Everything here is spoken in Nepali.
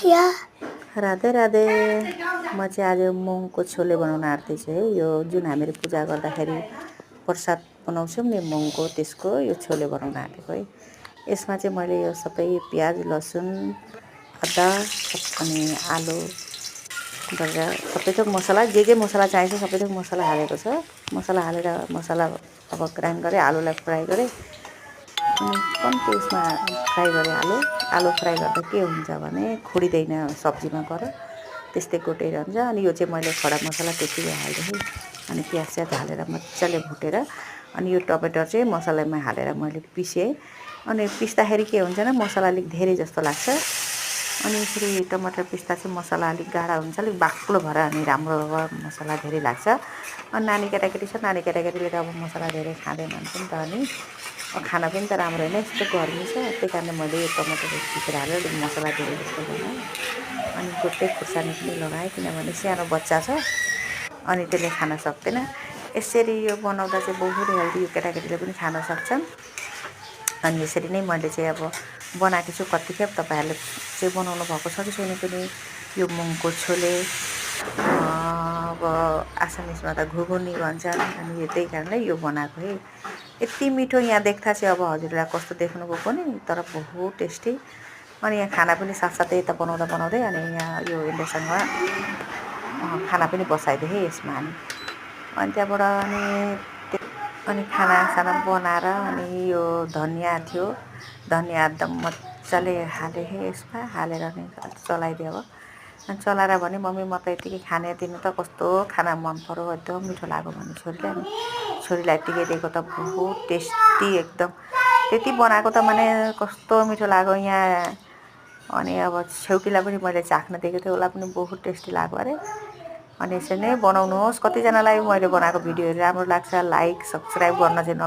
राधे राधे। म चाहिँ आज मुङको छोले बनाउन आँट्दैछु है। यो जुन हामीहरू पूजा गर्दाखेरि प्रसाद बनाउँछौँ नि मुङको, त्यसको यो छोले बनाउन आँटेको है। यसमा चाहिँ मैले यो सबै प्याज लसुन अदुवा अनि आलु गरेर सबै थोक मसला जे मसला चाहिन्छ सबै थोक मसला हालेको छ। मसला हालेर मसला अब ग्राइन्ड गरेँ, आलुलाई फ्राई गरेँ अनि कम्ती उसमा फ्राई गरेँ। आलु फ्राई गर्दा के हुन्छ भने खोडिँदैन सब्जीमा गर, त्यस्तै गोटै रहन्छ। अनि यो चाहिँ मैले खडा मसला त्यतिकै हाल्दै है। अनि प्याज स्याज हालेर मजाले भुटेर अनि यो टमाटर चाहिँ मसलामा हालेर मैले पिसेँ। अनि पिस्दाखेरि के हुन्छ भने मसला अलिक धेरै जस्तो लाग्छ। अनि यसरी टमाटर पिस्दा चाहिँ मसला अलिक गाढा हुन्छ, अलिक बाक्लो भएर अनि राम्रो मसला धेरै लाग्छ। अनि नानी केटाकेटी छ, नानी केटाकेटीले त अब मसला धेरै खाँदैन हुन्छ नि त। अनि खाना पनि त राम्रो होइन, यस्तो गर्मी छ, त्यही कारणले मैले यो टमाटर पिसेर हालेर अलिक मसला धेरै जस्तो बनाएँ। अनि गोटै खुर्सानी पनि लगाएँ, किनभने सानो बच्चा छ अनि त्यसले खान सक्दैन। यसरी यो बनाउँदा चाहिँ बहुत हेल्दी, यो केटाकेटीले पनि खान सक्छन्। अनि यसरी नै मैले चाहिँ अब बनाएको छु। कतिखेप तपाईँहरूले चाहिँ बनाउनु भएको छ कि छैन पनि यो मुङको छोले, अब आसामिसमा त घुगुनी भन्छन्। अनि त्यही कारणले यो बनाएको है। यति मिठो यहाँ देख्दा चाहिँ अब हजुरलाई कस्तो देख्नुभएको नि, तर बहुत टेस्टी। अनि यहाँ खाना पनि साथसाथै यता बनाउँदा बनाउँदै अनि यहाँ यो इन्डक्सनमा खाना पनि बसाइदिएँ है यसमा। अनि त्यहाँबाट अनि खानासाना बनाएर अनि यो धनियाँ थियो, धनियाँ एकदम मजाले हालेँ है यसमा। हालेर अनि चलाइदिएँ। अब अनि चलाएर भने मम्मी म त यतिकै खाने, दिनु त कस्तो खाना मन पर्यो, एकदम मिठो लाग्यो भने छोरीलाई। अनि छोरीलाई यतिकै दिएको त बहुत टेस्टी एकदम, त्यति बनाएको त माने कस्तो मिठो लाग्यो यहाँ। अनि अब छेउकीलाई पनि मैले चाख्न दिएको थिएँ, उसलाई पनि बहुत टेस्टी लाग्यो अरे। अनि यसरी नै बनाउनुहोस्। कतिजनालाई मैले बनाएको भिडियोहरू राम्रो लाग्छ, लाइक सब्सक्राइब गर्न चाहिँ